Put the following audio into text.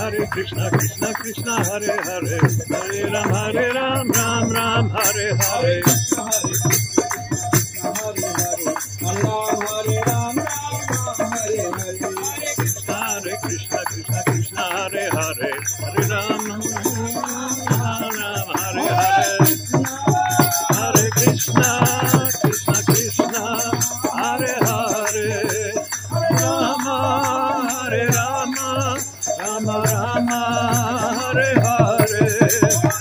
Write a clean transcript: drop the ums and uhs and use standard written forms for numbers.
Hare Krishna, Krishna Krishna, Hare Hare, Hare Ram, Ram Ram, Hare Hare. Hare Krishna, Krishna Krishna, Hare Hare, Hare Ram, Ram Hare Hare. Hare Krishna, Krishna Krishna, Hare Hare, Rama Hare Rama, Rama Rama, Hare Hare.